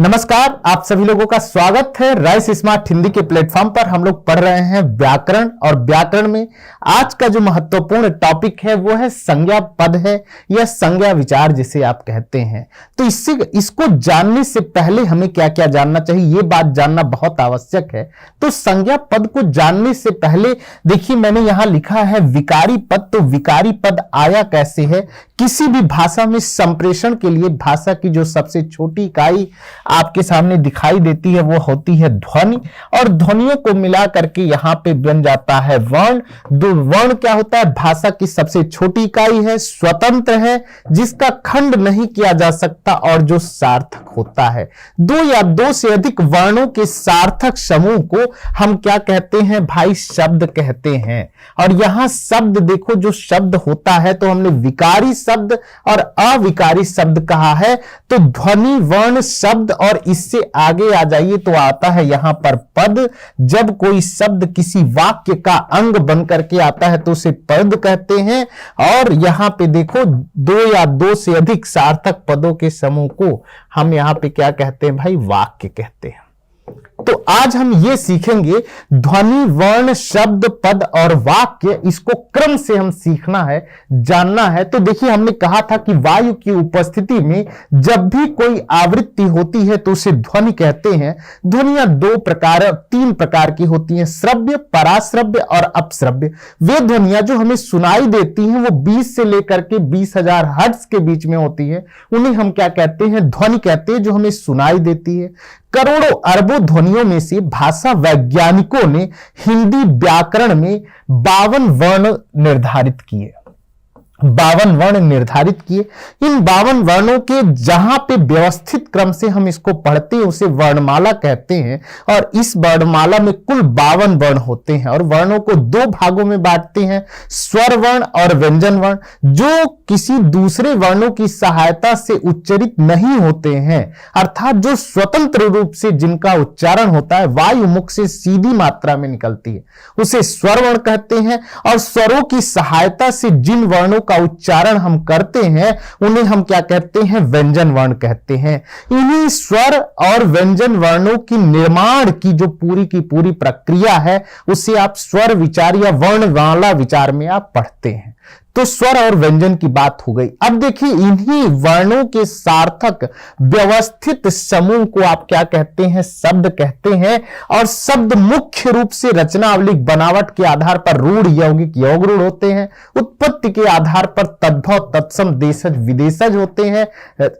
नमस्कार, आप सभी लोगों का स्वागत है राइस स्मार्ट हिंदी के प्लेटफॉर्म पर। हम लोग पढ़ रहे हैं व्याकरण और व्याकरण में आज का जो महत्वपूर्ण टॉपिक है वो है संज्ञा पद है या संज्ञा विचार जिसे आप कहते हैं। तो इसको जानने से पहले हमें क्या क्या जानना चाहिए, ये बात जानना बहुत आवश्यक है। तो संज्ञा पद को जानने से पहले देखिए, मैंने यहां लिखा है विकारी पद। तो विकारी पद आया कैसे है? किसी भी भाषा में संप्रेषण के लिए भाषा की जो सबसे छोटी इकाई आपके सामने दिखाई देती है वो होती है ध्वनि, और ध्वनियों को मिला करके यहां पे बन जाता है वर्ण। दो वर्ण क्या होता है? भाषा की सबसे छोटी इकाई है, स्वतंत्र है, जिसका खंड नहीं किया जा सकता और जो सार्थक होता है। दो या दो से अधिक वर्णों के सार्थक समूह को हम क्या कहते हैं भाई? शब्द कहते हैं। और यहां शब्द देखो, जो शब्द होता है तो हमने विकारी शब्द और अविकारी शब्द कहा है। तो ध्वनि, वर्ण, शब्द और इससे आगे आ जाइए तो आता है यहां पर पद। जब कोई शब्द किसी वाक्य का अंग बन करके आता है तो उसे पद कहते हैं। और यहां पे देखो, दो या दो से अधिक सार्थक पदों के समूह को हम यहां पे क्या कहते हैं भाई? वाक्य कहते हैं। तो आज हम ये सीखेंगे ध्वनि, वर्ण, शब्द, पद और वाक्य। इसको क्रम से हम सीखना है, जानना है। तो देखिए, हमने कहा था कि वायु की उपस्थिति में जब भी कोई आवृत्ति होती है तो उसे ध्वनि कहते हैं। ध्वनियां तीन प्रकार की होती हैं, श्रव्य, पराश्रव्य और अपश्रव्य। वे ध्वनियां जो हमें सुनाई देती हैं वो 20 से लेकर के 20,000 हर्ट्ज के बीच में होती है, उन्हें हम क्या कहते हैं? ध्वनि कहते हैं, जो हमें सुनाई देती है। करोड़ों अरबों ध्वनियों में से भाषा वैज्ञानिकों ने हिंदी व्याकरण में 52 वर्ण निर्धारित किए। 52 वर्ण निर्धारित किए। इन 52 वर्णों के जहां पे व्यवस्थित क्रम से हम इसको पढ़ते हैं उसे वर्णमाला कहते हैं। और इस वर्णमाला में कुल 52 वर्ण होते हैं और वर्णों को दो भागों में बांटते हैं, स्वर वर्ण और व्यंजन वर्ण, जो किसी दूसरे वर्णों की सहायता से उच्चरित नहीं होते हैं, अर्थात जो स्वतंत्र रूप से जिनका उच्चारण होता है, वायु मुख से सीधी मात्रा में निकलती है, उसे स्वर वर्ण कहते हैं। और स्वरों की सहायता से जिन वर्णों का उच्चारण हम करते हैं उन्हें हम क्या कहते हैं? व्यंजन वर्ण कहते हैं। इन्हीं स्वर और व्यंजन वर्णों की निर्माण की जो पूरी की पूरी प्रक्रिया है उसे आप स्वर विचार या वर्णमाला विचार में आप पढ़ते हैं। तो स्वर और व्यंजन की बात हो गई। अब देखिए, इन्हीं वर्णों के सार्थक व्यवस्थित समूह को आप क्या कहते हैं? शब्द कहते हैं। और शब्द मुख्य रूप से रचनावली बनावट के आधार पर रूढ़, यौगिक, यौगरूढ़ होते हैं। उत्पत्ति के आधार पर तद्भव, तत्सम, देशज, विदेशज होते हैं।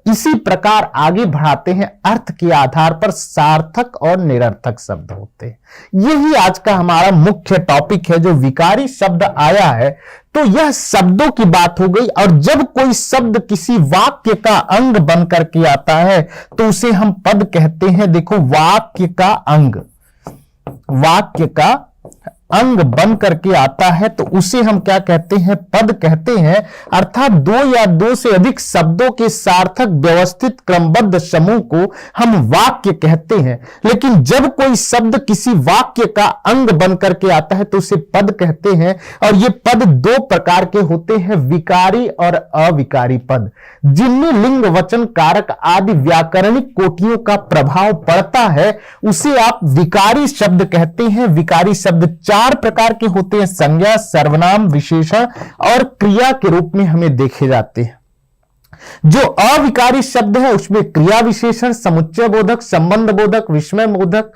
इसी प्रकार आगे बढ़ाते हैं, अर्थ के आधार पर सार्थक और निरर्थक शब्द होते हैं। यही आज का हमारा मुख्य टॉपिक है। जो विकारी शब्द आया है तो यह शब्दों की बात हो गई। और जब कोई शब्द किसी वाक्य का अंग बन करके आता है तो उसे हम पद कहते हैं। देखो, वाक्य का अंग बन करके आता है तो उसे हम क्या कहते हैं? पद कहते हैं। अर्थात दो या दो से अधिक शब्दों के सार्थक व्यवस्थित क्रमबद्ध समूह को हम वाक्य कहते हैं। लेकिन जब कोई शब्द किसी वाक्य का अंग बन करके आता है तो उसे पद कहते हैं। और ये पद दो प्रकार के होते हैं, विकारी और अविकारी पद, जिनमें लिंग, वचन, कारक आदि व्याकरणिक कोटियों का प्रभाव पड़ता है उसे आप विकारी शब्द कहते हैं। विकारी शब्द चार प्रकार के होते हैं, संज्ञा, सर्वनाम, विशेषण और क्रिया के रूप में हमें देखे जाते हैं। जो अविकारी शब्द है उसमें क्रिया विशेषण, समुच्चय बोधक, संबंध बोधक, विस्मय बोधक,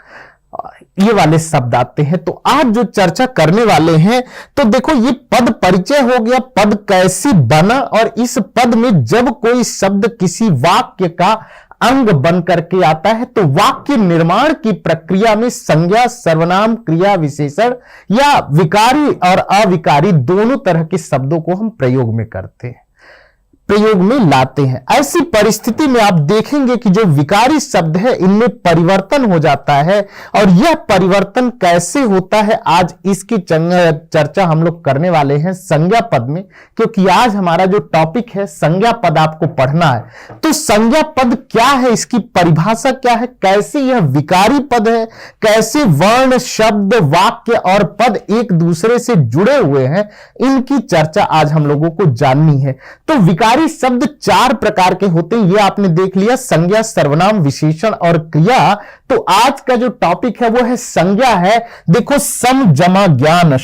ये वाले शब्द आते हैं। तो आज जो चर्चा करने वाले हैं, तो देखो, ये पद परिचय हो गया, पद कैसे बना। और इस पद में जब कोई शब्द किसी वाक्य का अंग बन करके आता है तो वाक्य निर्माण की प्रक्रिया में संज्ञा, सर्वनाम, क्रिया विशेषण या विकारी और अविकारी दोनों तरह के शब्दों को हम प्रयोग में करते हैं, प्रयोग में लाते हैं। ऐसी परिस्थिति में आप देखेंगे कि जो विकारी शब्द है इनमें परिवर्तन हो जाता है। और यह परिवर्तन कैसे होता है, आज इसकी चर्चा हम लोग करने वाले हैं संज्ञा पद में, क्योंकि आज हमारा जो टॉपिक है संज्ञा पद आपको पढ़ना है। तो संज्ञा पद क्या है, इसकी परिभाषा क्या है, कैसे यह विकारी पद है, कैसे वर्ण, शब्द, वाक्य और पद एक दूसरे से जुड़े हुए हैं, इनकी चर्चा आज हम लोगों को जाननी है। तो विकारी व्यवहारिक शब्द 4 प्रकार के होते हैं, ये आपने देख लिया, संज्ञा, सर्वनाम, विशेषण और क्रिया। तो आज का जो टॉपिक है वो है संज्ञा है। देखो सम जमा ज्ञान,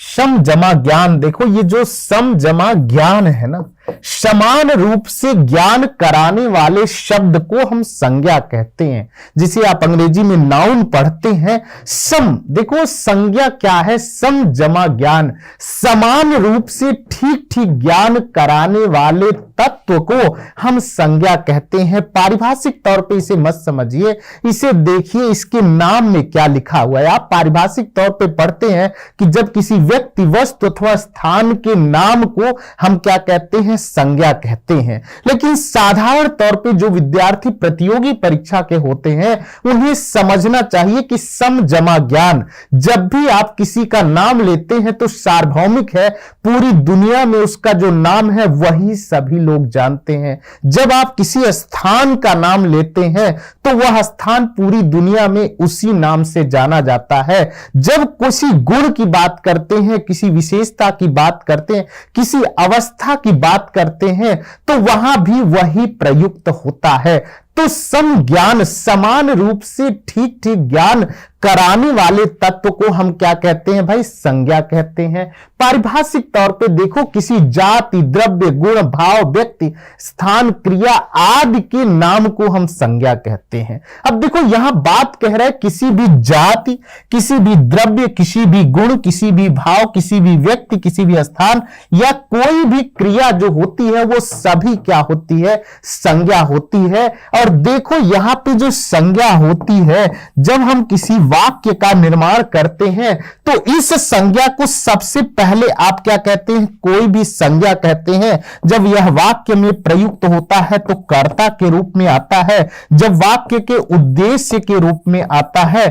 सम जमा ज्ञान, देखो ये जो सम जमा ज्ञान है ना, समान रूप से ज्ञान कराने वाले शब्द को हम संज्ञा कहते हैं, जिसे आप अंग्रेजी में नाउन पढ़ते हैं। सम, देखो संज्ञा क्या है? सम जमा ज्ञान, समान रूप से ठीक ठीक ज्ञान कराने वाले तत्व को हम संज्ञा कहते हैं। पारिभाषिक तौर पे इसे मत समझिए, इसे देखिए इसके नाम में क्या लिखा हुआ है। आप पारिभाषिक तौर पे पढ़ते हैं कि जब किसी व्यक्ति, वस्तु अथवा स्थान के नाम को हम क्या कहते हैं? संज्ञा कहते हैं। लेकिन साधारण तौर पे जो विद्यार्थी प्रतियोगी परीक्षा के होते हैं उन्हें समझना चाहिए कि सम जमा ज्ञान, जब भी आप किसी का नाम लेते हैं तो सार्वभौमिक है, पूरी दुनिया में उसका जो नाम है वही सभी लोग जानते हैं। जब आप किसी स्थान का नाम लेते हैं तो वह स्थान पूरी दुनिया में उसी नाम से जाना जाता है। जब किसी गुण की बात करते हैं, किसी विशेषता की बात करते हैं, किसी अवस्था की बात करते हैं तो वहां भी वही प्रयुक्त होता है। तो सम ज्ञान, समान रूप से ठीक ठीक ज्ञान कराने वाले तत्व को हम क्या कहते हैं भाई? संज्ञा कहते हैं। पारिभाषिक तौर पे देखो, किसी जाति, द्रव्य, गुण, भाव, व्यक्ति, स्थान, क्रिया आदि के नाम को हम संज्ञा कहते हैं। अब देखो यहां बात कह रहा है किसी भी जाति, किसी भी द्रव्य, किसी भी गुण, किसी भी भाव, किसी भी व्यक्ति, किसी भी स्थान या कोई भी क्रिया जो होती है वो सभी क्या होती है? संज्ञा होती है। और देखो यहां पे जो संज्ञा होती है, जब हम किसी वाक्य का निर्माण करते हैं तो इस संज्ञा को सबसे पहले आप क्या कहते हैं? कोई भी संज्ञा कहते हैं। जब यह वाक्य में प्रयुक्त होता है तो कर्ता के रूप में आता है, जब वाक्य के उद्देश्य के रूप में आता है,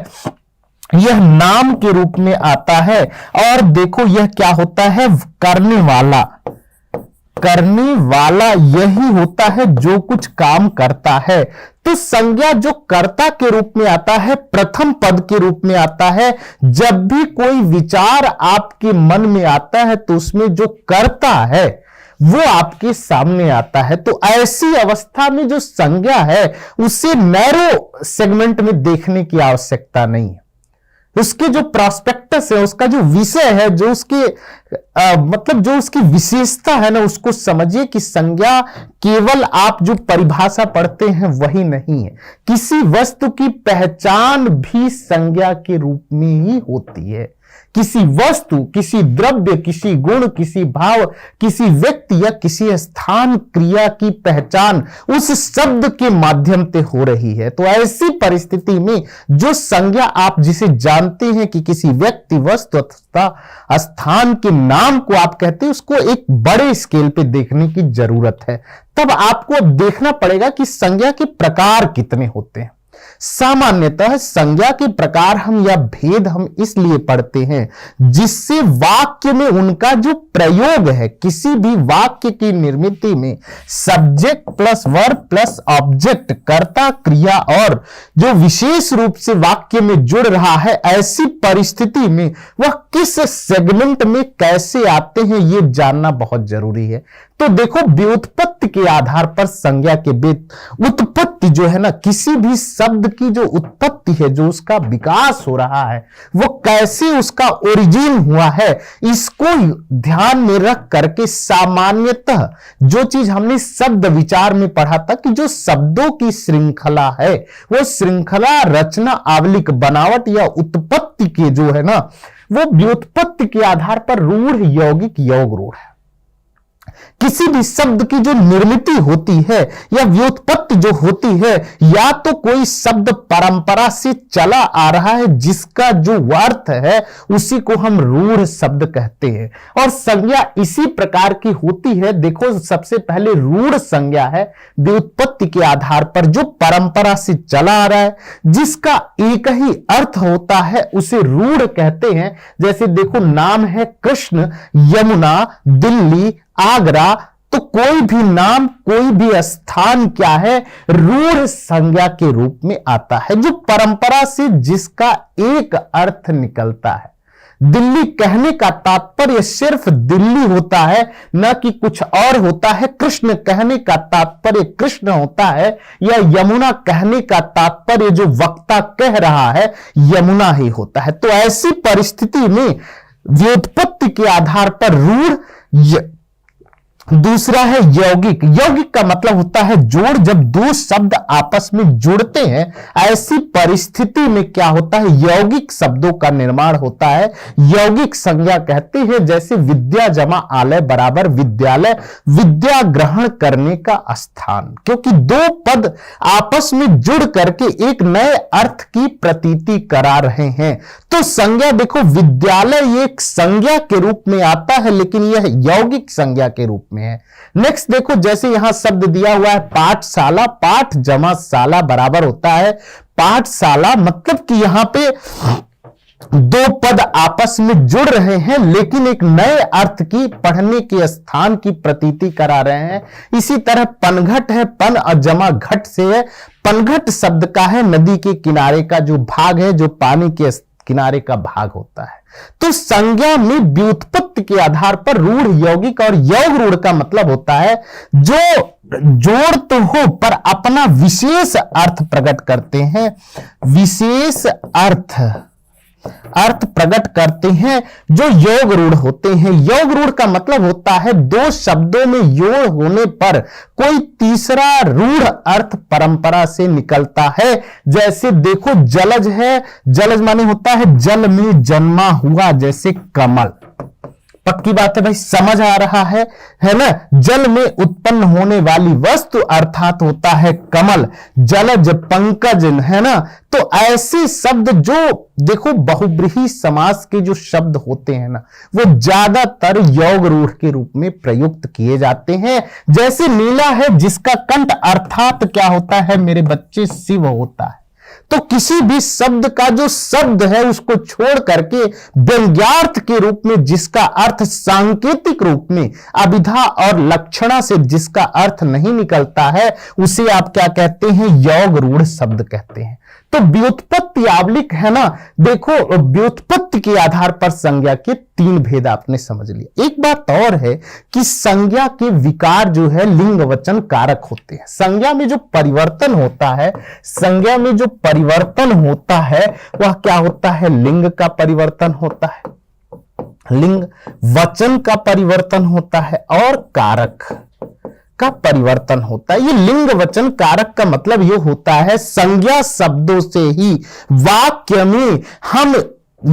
यह नाम के रूप में आता है। और देखो यह क्या होता है? करने वाला, करने वाला यही होता है जो कुछ काम करता है। तो संज्ञा जो कर्ता के रूप में आता है, प्रथम पद के रूप में आता है। जब भी कोई विचार आपके मन में आता है तो उसमें जो कर्ता है वो आपके सामने आता है। तो ऐसी अवस्था में जो संज्ञा है उसे नैरो सेगमेंट में देखने की आवश्यकता नहीं है। उसके जो प्रॉस्पेक्टस है, उसका जो विषय है, जो उसके मतलब जो उसकी विशेषता है ना, उसको समझिए कि संज्ञा केवल आप जो परिभाषा पढ़ते हैं वही नहीं है। किसी वस्तु की पहचान भी संज्ञा के रूप में ही होती है। किसी वस्तु, किसी द्रव्य, किसी गुण, किसी भाव, किसी व्यक्ति या किसी स्थान, क्रिया की पहचान उस शब्द के माध्यम से हो रही है। तो ऐसी परिस्थिति में जो संज्ञा आप जिसे जानते हैं कि किसी व्यक्ति, वस्तु अथवा स्थान के नाम को आप कहते हैं, उसको एक बड़े स्केल पे देखने की जरूरत है। तब आपको अब देखना पड़ेगा कि संज्ञा के प्रकार कितने होते हैं। सामान्यतः संज्ञा के प्रकार हम या भेद हम इसलिए पढ़ते हैं जिससे वाक्य में उनका जो प्रयोग है, किसी भी वाक्य की निर्मिति में subject plus verb plus object, कर्ता, क्रिया और जो विशेष रूप से वाक्य में जुड़ रहा है, ऐसी परिस्थिति में वह किस सेगमेंट में कैसे आते हैं ये जानना बहुत जरूरी है। तो देखो व्युत्पत्ति के आधार पर संज्ञा के भेद, उत्पत्ति जो है ना, किसी भी शब्द की जो उत्पत्ति है, जो उसका विकास हो रहा है, वो कैसे उसका ओरिजिन हुआ है, इसको ध्यान में रख करके सामान्यतः जो चीज हमने शब्द विचार में पढ़ा था कि जो शब्दों की श्रृंखला है वो श्रृंखला रचना आवलिक बनावट या उत्पत्ति के जो है ना, वो व्युत्पत्ति के आधार पर रूढ़, यौगिक, योग रूढ़ है। किसी भी शब्द की जो निर्मिति होती है या व्युत्पत्ति जो होती है, या तो कोई शब्द परंपरा से चला आ रहा है जिसका जो अर्थ है उसी को हम रूढ़ शब्द कहते हैं, और संज्ञा इसी प्रकार की होती है। देखो सबसे पहले रूढ़ संज्ञा है व्युत्पत्ति के आधार पर जो परंपरा से चला आ रहा है, जिसका एक ही अर्थ होता है, उसे रूढ़ कहते हैं। जैसे देखो नाम है कृष्ण, यमुना, दिल्ली, आगरा, तो कोई भी नाम, कोई भी स्थान क्या है, रूढ़ संज्ञा के रूप में आता है, जो परंपरा से जिसका एक अर्थ निकलता है। दिल्ली कहने का तात्पर्य सिर्फ दिल्ली होता है, न कि कुछ और होता है। कृष्ण कहने का तात्पर्य कृष्ण होता है, या यमुना कहने का तात्पर्य जो वक्ता कह रहा है यमुना ही होता है। तो ऐसी परिस्थिति में व्युत्पत्ति के आधार पर रूढ़। दूसरा है यौगिक। यौगिक का मतलब होता है जोड़। जब दो शब्द आपस में जुड़ते हैं, ऐसी परिस्थिति में क्या होता है, यौगिक शब्दों का निर्माण होता है। यौगिक संज्ञा कहते हैं, जैसे विद्या जमा आलय बराबर विद्यालय, विद्या ग्रहण करने का स्थान। क्योंकि दो पद आपस में जुड़ करके एक नए अर्थ की प्रतीति करा रहे हैं। तो संज्ञा देखो, विद्यालय एक संज्ञा के रूप में आता है, लेकिन यह यौगिक संज्ञा के रूप में है। नेक्स्ट देखो, जैसे यहां शब्द दिया हुआ है पाठशाला, पाठ जमा शाला बराबर होता है पाठशाला। मतलब कि यहां पे दो पद आपस में जुड़ रहे हैं, लेकिन एक नए अर्थ की, पढ़ने के स्थान की प्रतीति करा रहे हैं। इसी तरह पनघट है, पन और जमा घट से है। पनघट शब्द का है नदी के किनारे का जो भाग है, जो पानी के किनारे का भाग होता है। तो संज्ञा में व्युत्पत्ति के आधार पर रूढ़, यौगिक और योग रूढ़ का मतलब होता है जो जोड़ तो हो पर अपना विशेष अर्थ प्रकट करते हैं। विशेष अर्थ प्रकट करते हैं जो योग रूढ़ होते हैं। योग रूढ़ का मतलब होता है दो शब्दों में जोड़ होने पर कोई तीसरा रूढ़ अर्थ परंपरा से निकलता है। जैसे देखो, जलज है, जलज माने होता है जल में जन्मा हुआ, जैसे कमल। पक्की बात है भाई, समझ आ रहा है ना। जल में उत्पन्न होने वाली वस्तु अर्थात होता है कमल, जलज, पंकज, है ना। तो ऐसे शब्द जो देखो बहुब्रीहि समास के जो शब्द होते हैं ना, वो ज्यादातर योग रूढ़ के रूप में प्रयुक्त किए जाते हैं। जैसे नीला है, जिसका कंठ अर्थात क्या होता है मेरे बच्चे, शिव होता है। तो किसी भी शब्द का जो शब्द है उसको छोड़ करके व्यंग्यार्थ के रूप में, जिसका अर्थ सांकेतिक रूप में अभिधा और लक्षणा से जिसका अर्थ नहीं निकलता है, उसे आप क्या कहते हैं, योग रूढ़ शब्द कहते हैं। तो व्युत्पत्ति आवलिक है ना। देखो, व्युत्पत्ति के आधार पर संज्ञा के तीन भेद आपने समझ लिया। एक बात और है कि संज्ञा के विकार जो है लिंग वचन कारक होते हैं। संज्ञा में जो परिवर्तन होता है, संज्ञा में जो परिवर्तन होता है वह क्या होता है, लिंग का परिवर्तन होता है, लिंग वचन का परिवर्तन होता है और कारक का परिवर्तन होता है। ये लिंग वचन कारक का मतलब ये होता है संज्ञा शब्दों से ही वाक्य में हम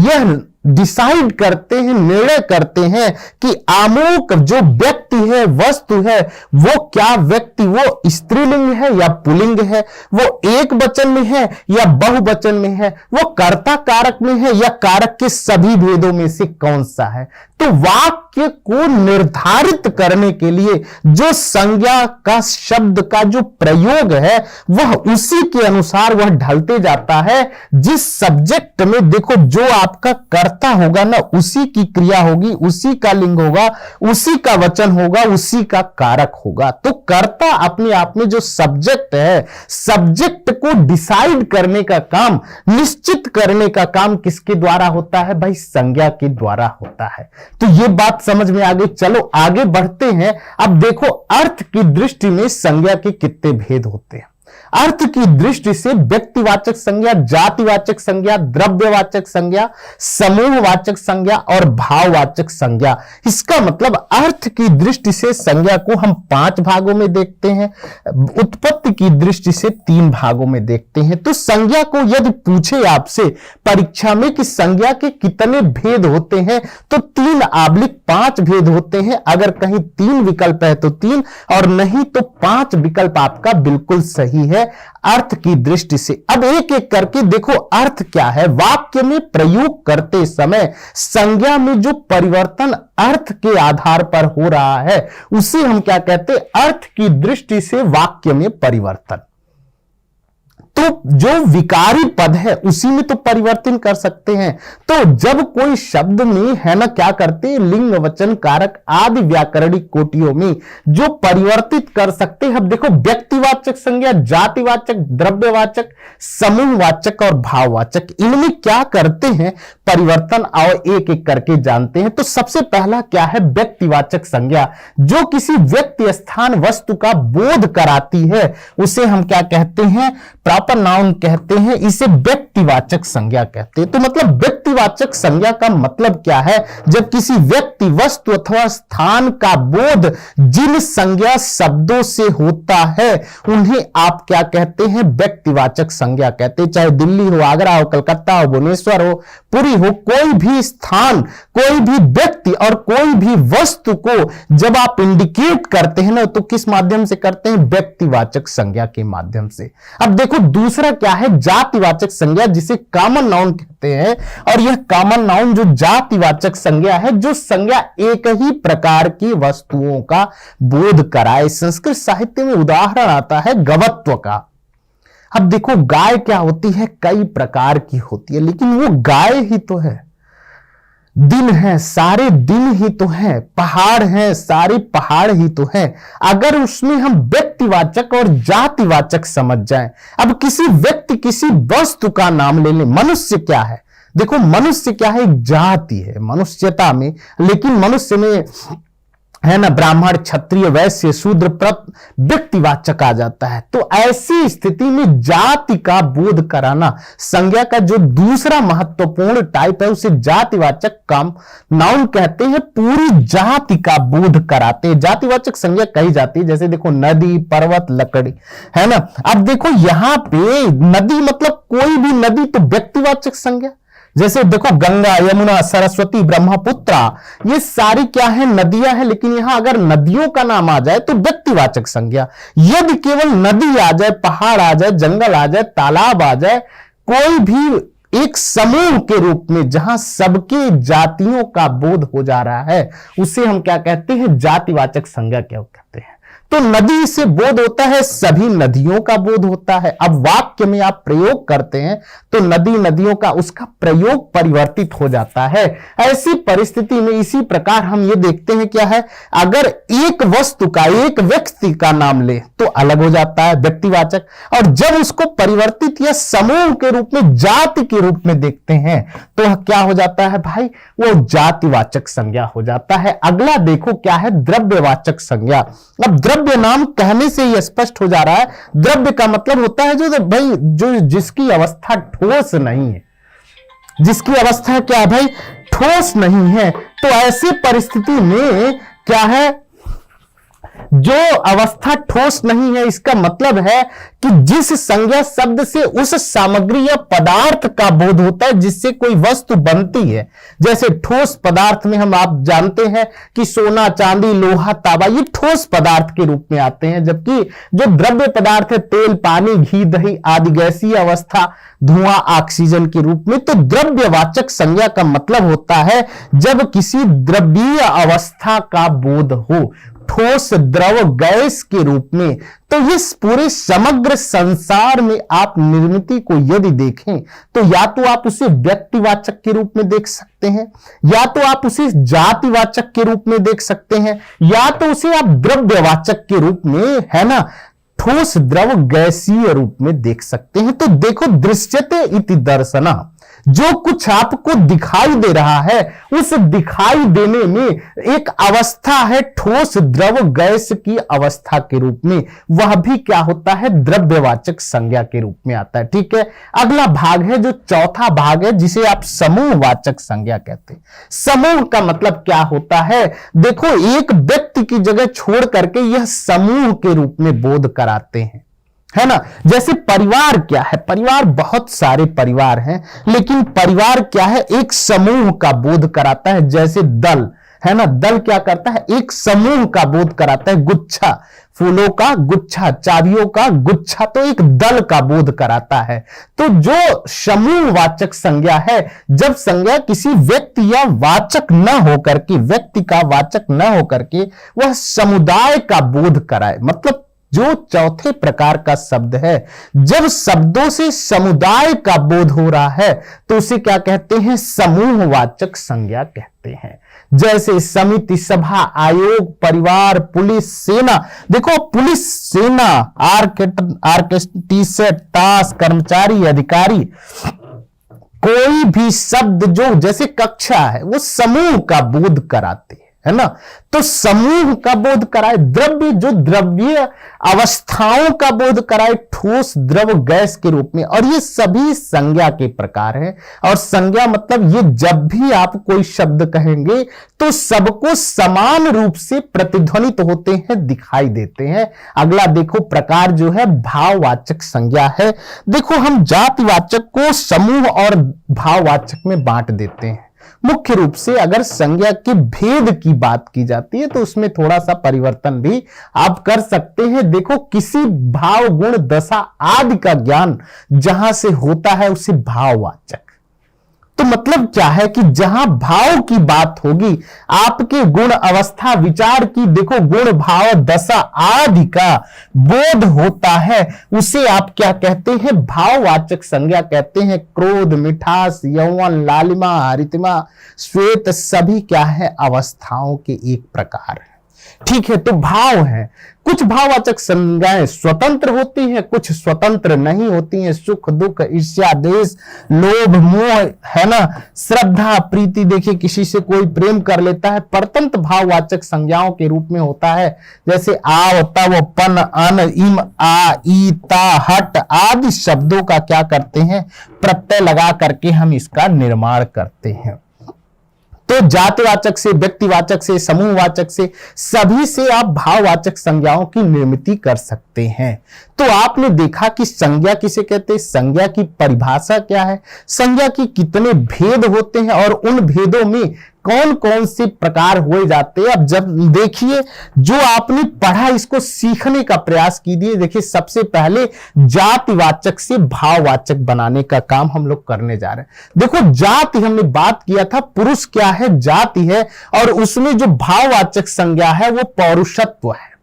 यह डिसाइड करते हैं, निर्णय करते हैं कि अमुक जो व्यक्ति है, वस्तु है, वो क्या व्यक्ति, वो स्त्रीलिंग है या पुल्लिंग है, वो एक वचन में है या बहुवचन में है, वो कर्ता कारक में है या कारक के सभी भेदों में से कौन सा है। तो वाक्य को निर्धारित करने के लिए जो संज्ञा का शब्द का जो प्रयोग है वह उसी के अनुसार वह ढलते जाता है। जिस सब्जेक्ट में देखो जो आपका कर्ता होगा ना, उसी की क्रिया होगी, उसी का लिंग होगा, उसी का वचन होगा, उसी का कारक होगा। तो कर्ता अपने आप में जो सब्जेक्ट है, सब्जेक्ट को डिसाइड करने का काम, निश्चित करने का काम किसके द्वारा होता है भाई, संज्ञा के द्वारा होता है। तो ये बात समझ में आ गई। चलो आगे बढ़ते हैं। अब देखो, अर्थ की दृष्टि में संज्ञा के कितने भेद होते हैं। अर्थ की दृष्टि से व्यक्तिवाचक संज्ञा, जातिवाचक संज्ञा, द्रव्यवाचक संज्ञा, समूहवाचक संज्ञा और भाववाचक संज्ञा। इसका मतलब अर्थ की दृष्टि से संज्ञा को हम 5 भागों में देखते हैं, उत्पत्ति की दृष्टि से 3 भागों में देखते हैं। तो संज्ञा को यदि पूछे आपसे परीक्षा में कि संज्ञा के कितने भेद होते हैं, तो 3/5 भेद होते हैं। अगर कहीं 3 विकल्प है तो 3, और नहीं तो 5 विकल्प आपका बिल्कुल सही है अर्थ की दृष्टि से। अब एक एक करके देखो अर्थ क्या है। वाक्य में प्रयोग करते समय संज्ञा में जो परिवर्तन अर्थ के आधार पर हो रहा है उसे हम क्या कहते हैं, अर्थ की दृष्टि से वाक्य में परिवर्तन। तो जो विकारी पद है उसी में तो परिवर्तन कर सकते हैं। तो जब कोई शब्द में है ना क्या करते हैं, लिंग वचन कारक आदि व्याकरणिक कोटियों में जो परिवर्तित कर सकते हैं। अब देखो व्यक्तिवाचक संज्ञा, जातिवाचक, द्रव्यवाचक, समूहवाचक और भाववाचक, इनमें क्या करते हैं परिवर्तन, आओ एक एक करके जानते हैं। तो सबसे पहला क्या है, व्यक्तिवाचक संज्ञा, जो किसी व्यक्ति, स्थान, वस्तु का बोध कराती है उसे हम क्या कहते हैं, प्रॉपर नाउन कहते हैं, इसे व्यक्तिवाचक संज्ञा कहते हैं। तो मतलब व्यक्तिवाचक संज्ञा का मतलब क्या है, जब किसी व्यक्ति, वस्तु अथवा स्थान का बोध जिन संज्ञा शब्दों से होता है उन्हें आप क्या कहते हैं, व्यक्तिवाचक संज्ञा कहते हैं। चाहे दिल्ली हो, आगरा हो, कलकत्ता हो, भुवनेश्वर हो, पुरी हो, कोई भी स्थान, कोई भी व्यक्ति और कोई भी वस्तु को जब आप इंडिकेट करते हैं ना तो किस माध्यम से करते हैं, व्यक्तिवाचक संज्ञा के माध्यम से। अब देखो दूसरा क्या है, जातिवाचक संज्ञा, जिसे कॉमन नाउन कहते हैं। और यह कॉमन नाउन जो जातिवाचक संज्ञा है, जो संज्ञा एक ही प्रकार की वस्तुओं का बोध कराए। संस्कृत साहित्य में उदाहरण आता है गवत्व का। अब देखो गाय क्या होती है, कई प्रकार की होती है, लेकिन वो गाय ही तो है। दिन है, सारे दिन ही तो है। पहाड़ है, सारे पहाड़ ही तो है। अगर उसमें हम व्यक्तिवाचक और जातिवाचक समझ जाएं, अब किसी व्यक्ति, किसी वस्तु का नाम ले लें, मनुष्य क्या है, देखो मनुष्य क्या है, एक जाति है मनुष्यता में, लेकिन मनुष्य में है ना ब्राह्मण, क्षत्रिय, वैश्य, शूद्र, प्रत व्यक्तिवाचक आ जाता है। तो ऐसी स्थिति में जाति का बोध कराना, संज्ञा का जो दूसरा महत्वपूर्ण टाइप है उसे जातिवाचक कम नाउन कहते हैं। पूरी जाति का बोध कराते हैं, जातिवाचक संज्ञा कही जाती है। जैसे देखो नदी, पर्वत, लकड़ी, है ना। अब देखो यहां पे नदी मतलब कोई भी नदी तो व्यक्तिवाचक संज्ञा, जैसे देखो गंगा, यमुना, सरस्वती, ब्रह्मपुत्रा, ये सारी क्या है, नदियां हैं। लेकिन यहां अगर नदियों का नाम आ जाए तो व्यक्तिवाचक संज्ञा। यदि केवल नदी आ जाए, पहाड़ आ जाए, जंगल आ जाए, तालाब आ जाए, कोई भी एक समूह के रूप में जहां सबके जातियों का बोध हो जा रहा है, उसे हम क्या कहते हैं, जातिवाचक संज्ञा क्या कहते हैं। तो नदी से बोध होता है, सभी नदियों का बोध होता है। अब वाक्य में आप प्रयोग करते हैं तो नदी, नदियों का, उसका प्रयोग परिवर्तित हो जाता है। ऐसी परिस्थिति में इसी प्रकार हम ये देखते हैं क्या है, अगर एक वस्तु का, एक व्यक्ति का नाम ले तो अलग हो जाता है, व्यक्तिवाचक। और जब उसको परिवर्तित या समूह के रूप में, जाति के रूप में देखते हैं तो क्या हो जाता है भाई, वो जातिवाचक संज्ञा हो जाता है। अगला देखो क्या है, द्रव्यवाचक संज्ञा। अब द्रव्य नाम कहने से ही स्पष्ट हो जा रहा है, द्रव्य का मतलब होता है जो भाई, जो जिसकी अवस्था ठोस नहीं है, जिसकी अवस्था क्या है भाई, ठोस नहीं है। तो ऐसी परिस्थिति में क्या है, जो अवस्था ठोस नहीं है, इसका मतलब है कि जिस संज्ञा शब्द से उस सामग्री या पदार्थ का बोध होता है जिससे कोई वस्तु बनती है। जैसे ठोस पदार्थ में हम आप जानते हैं कि सोना, चांदी, लोहा, तांबा, ये ठोस पदार्थ के रूप में आते हैं। जबकि जो द्रव्य पदार्थ है, तेल, पानी, घी, दही आदि गैसीय अवस्था, धुआं, ऑक्सीजन के रूप में। तो द्रव्यवाचक संज्ञा का मतलब होता है जब किसी द्रव्यीय अवस्था का बोध हो, ठोस, द्रव, गैस के रूप में। तो इस पूरे समग्र संसार में आप निर्मित को यदि देखें तो या तो आप उसे व्यक्तिवाचक के रूप में देख सकते हैं, या तो आप उसे जातिवाचक के रूप में देख सकते हैं, या तो उसे आप द्रव्यवाचक के रूप में, है ना, ठोस, द्रव, गैसीय रूप में देख सकते हैं। तो देखो दृश्यते इति दर्शना, जो कुछ आपको दिखाई दे रहा है उस दिखाई देने में एक अवस्था है ठोस, द्रव, गैस की अवस्था के रूप में, वह भी क्या होता है, द्रव्यवाचक संज्ञा के रूप में आता है। ठीक है, अगला भाग है जो चौथा भाग है जिसे आप समूहवाचक संज्ञा कहते हैं। समूह का मतलब क्या होता है, देखो एक व्यक्ति की जगह छोड़ करके यह समूह के रूप में बोध कराते हैं, है ना। जैसे परिवार क्या है, परिवार बहुत सारे परिवार हैं, लेकिन परिवार क्या है, एक समूह का बोध कराता है। जैसे दल, है ना, दल क्या करता है, एक समूह का बोध कराता है। गुच्छा, फूलों का गुच्छा, चाबियों का गुच्छा, तो एक दल का बोध कराता है। तो जो समूहवाचक संज्ञा है, जब संज्ञा किसी व्यक्ति या वाचक न होकर के, व्यक्ति का वाचक न होकर के वह समुदाय का बोध कराए, मतलब जो चौथे प्रकार का शब्द है, जब शब्दों से समुदाय का बोध हो रहा है तो उसे क्या कहते हैं? समूहवाचक संज्ञा कहते हैं। जैसे समिति, सभा, आयोग, परिवार, पुलिस, सेना। देखो पुलिस, सेना, आर्केस्ट्रा, टास, कर्मचारी, अधिकारी, कोई भी शब्द जो जैसे कक्षा है वो समूह का बोध कराते हैं, है ना। तो समूह का बोध कराए, द्रव्य जो द्रव्य अवस्थाओं का बोध कराए, ठोस, द्रव, गैस के रूप में। और ये सभी संज्ञा के प्रकार हैं। और संज्ञा मतलब ये जब भी आप कोई शब्द कहेंगे तो सबको समान रूप से प्रतिध्वनित होते हैं, दिखाई देते हैं। अगला देखो प्रकार जो है भाववाचक संज्ञा है। देखो हम जातिवाचक को समूह और भाववाचक में बांट देते हैं। मुख्य रूप से अगर संज्ञा के भेद की बात की जाती है तो उसमें थोड़ा सा परिवर्तन भी आप कर सकते हैं। देखो किसी भाव, गुण, दशा आदि का ज्ञान जहां से होता है उसे भाववाचक। तो मतलब क्या है कि जहां भाव की बात होगी, आपके गुण, अवस्था, विचार की देखो गुण, भाव, दशा आदि का बोध होता है, उसे आप क्या कहते हैं? भाववाचक संज्ञा कहते हैं। क्रोध, मिठास, यौवन, लालिमा, हरितिमा, श्वेत सभी क्या है? अवस्थाओं के एक प्रकार है। ठीक है, तो भाव है। कुछ भाववाचक संज्ञाएं स्वतंत्र होती हैं, कुछ स्वतंत्र नहीं होती हैं। सुख, दुख, ईर्ष्या, द्वेष, लोभ, मोह, है ना, श्रद्धा, प्रीति। देखिए किसी से कोई प्रेम कर लेता है, परतंत्र भाववाचक संज्ञाओं के रूप में होता है। जैसे आव, तव, पन, अन, इम, आ, ई, ता, हट आदि शब्दों का क्या करते हैं? प्रत्यय लगा करके हम इसका निर्माण करते हैं। तो जातिवाचक से, व्यक्तिवाचक से, समूहवाचक से, सभी से आप भाववाचक संज्ञाओं की निर्मिति कर सकते हैं। तो आपने देखा कि संज्ञा किसे कहते हैं, संज्ञा की परिभाषा क्या है, संज्ञा की कितने भेद होते हैं और उन भेदों में कौन कौन से प्रकार हुए जाते हैं। अब जब देखिए जो आपने पढ़ा इसको सीखने का प्रयास कीजिए। देखिए सबसे पहले जातिवाचक से भाववाचक बनाने का काम हम लोग करने जा रहे हैं। देखो जाति हमने बात किया था, पुरुष क्या है? जाति है। और उसमें जो भाववाचक संज्ञा है वो पौरुषत्व है,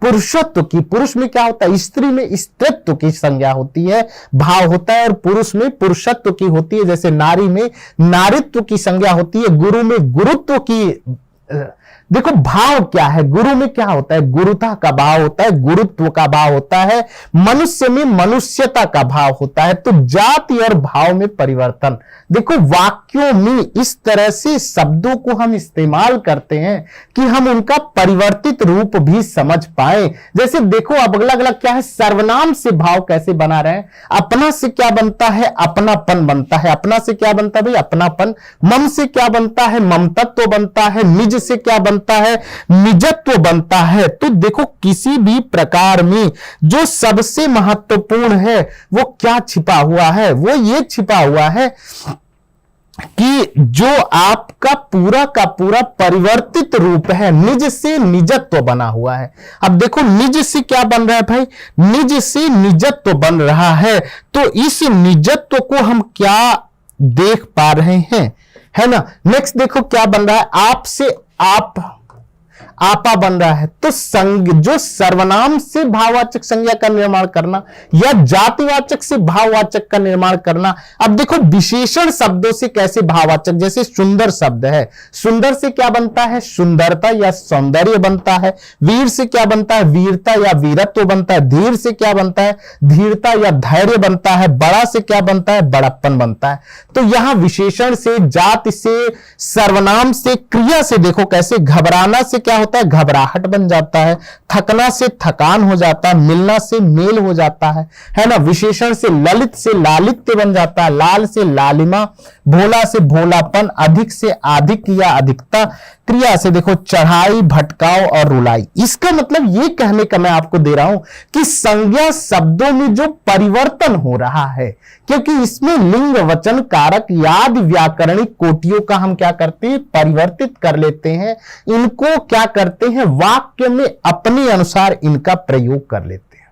पुरुषत्व की। पुरुष में क्या होता है? स्त्री में स्त्रीत्व की संज्ञा होती है, भाव होता है। और पुरुष में पुरुषत्व की होती है। जैसे नारी में नारीत्व की संज्ञा होती है, गुरु में गुरुत्व की। देखो भाव क्या है? गुरु में क्या होता है? गुरुता का भाव होता है, गुरुत्व का भाव होता है। मनुष्य में मनुष्यता का भाव होता है। तो जाति और भाव में परिवर्तन। देखो वाक्यों में इस तरह से शब्दों को हम इस्तेमाल करते हैं कि हम उनका परिवर्तित रूप भी समझ पाए। जैसे देखो अब अगला अगला क्या है? सर्वनाम से भाव कैसे बना रहे हैं? अपना से क्या बनता है? अपनापन बनता है। अपना से क्या बनता है भाई? अपनापन। मम से क्या बनता है? ममतत्व बनता है। निज से क्या बनता है? निजत्व बनता है। तो देखो किसी भी प्रकार में जो सबसे महत्वपूर्ण है वो क्या छिपा हुआ है? वो ये छिपा हुआ है कि जो आपका पूरा का पूरा परिवर्तित रूप है, निज से निजत्व बना हुआ है। अब देखो निज से क्या बन रहा है भाई? निज से निजत्व बन रहा है। तो इस निजत्व को हम क्या देख पा रहे हैं, है ना। नेक्स्ट देखो क्या बन रहा है? आप से आपा बन रहा है। तो जो सर्वनाम से भाववाचक संज्ञा का निर्माण करना या जातिवाचक से भाववाचक का निर्माण करना। अब देखो विशेषण शब्दों से कैसे भाववाचक, जैसे सुंदर शब्द है, सुंदर से क्या बनता है? सुंदरता या सौंदर्य बनता है। वीर से क्या बनता है? वीरता या वीरत्व बनता है। धीर से क्या बनता है? धीरता या धैर्य बनता है। बड़ा से क्या बनता है? बड़प्पन बनता है। तो यहां विशेषण से, जाति से, सर्वनाम से, क्रिया से देखो कैसे घबराना से क्या होता है? घबराहट बन जाता है। थकना से थकान हो जाता है। मिलना से मेल हो जाता है ना। विशेषण से ललित से लालित्य बन जाता है। लाल से लालिमा, भोला से भोलापन, अधिक से अधिक या अधिकता। क्रिया से देखो चढ़ाई, भटकाव और रुलाई। इसका मतलब ये कहने का मैं आपको दे रहा हूं कि संज्ञा शब्दों में जो परिवर्तन हो रहा है, क्योंकि इसमें लिंग, वचन, कारक, याद, व्याकरणिक कोटियों का हम क्या करते हैं? परिवर्तित कर लेते हैं। इनको क्या करते हैं? वाक्य में अपने अनुसार इनका प्रयोग कर लेते हैं।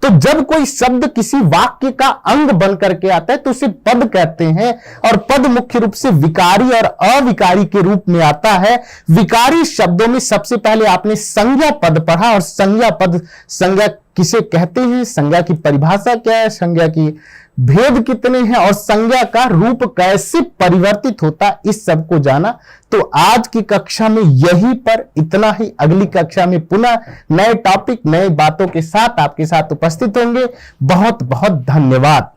तो जब कोई शब्द किसी वाक्य का अंग बन करके आता है तो उसे पद कहते हैं। और पद मुख्य रूप से विकारी और अविकारी के रूप में आता है। विकारी शब्दों में सबसे पहले आपने संज्ञा पद पढ़ा, और संज्ञा पद, संज्ञा किसे कहते हैं, संज्ञा की परिभाषा क्या है, संज्ञा की भेद कितने हैं, और संज्ञा का रूप कैसे परिवर्तित होता है, इस सब को जाना। तो आज की कक्षा में यहीं पर इतना ही। अगली कक्षा में पुनः नए टॉपिक, नए बातों के साथ आपके साथ उपस्थित होंगे। बहुत बहुत धन्यवाद।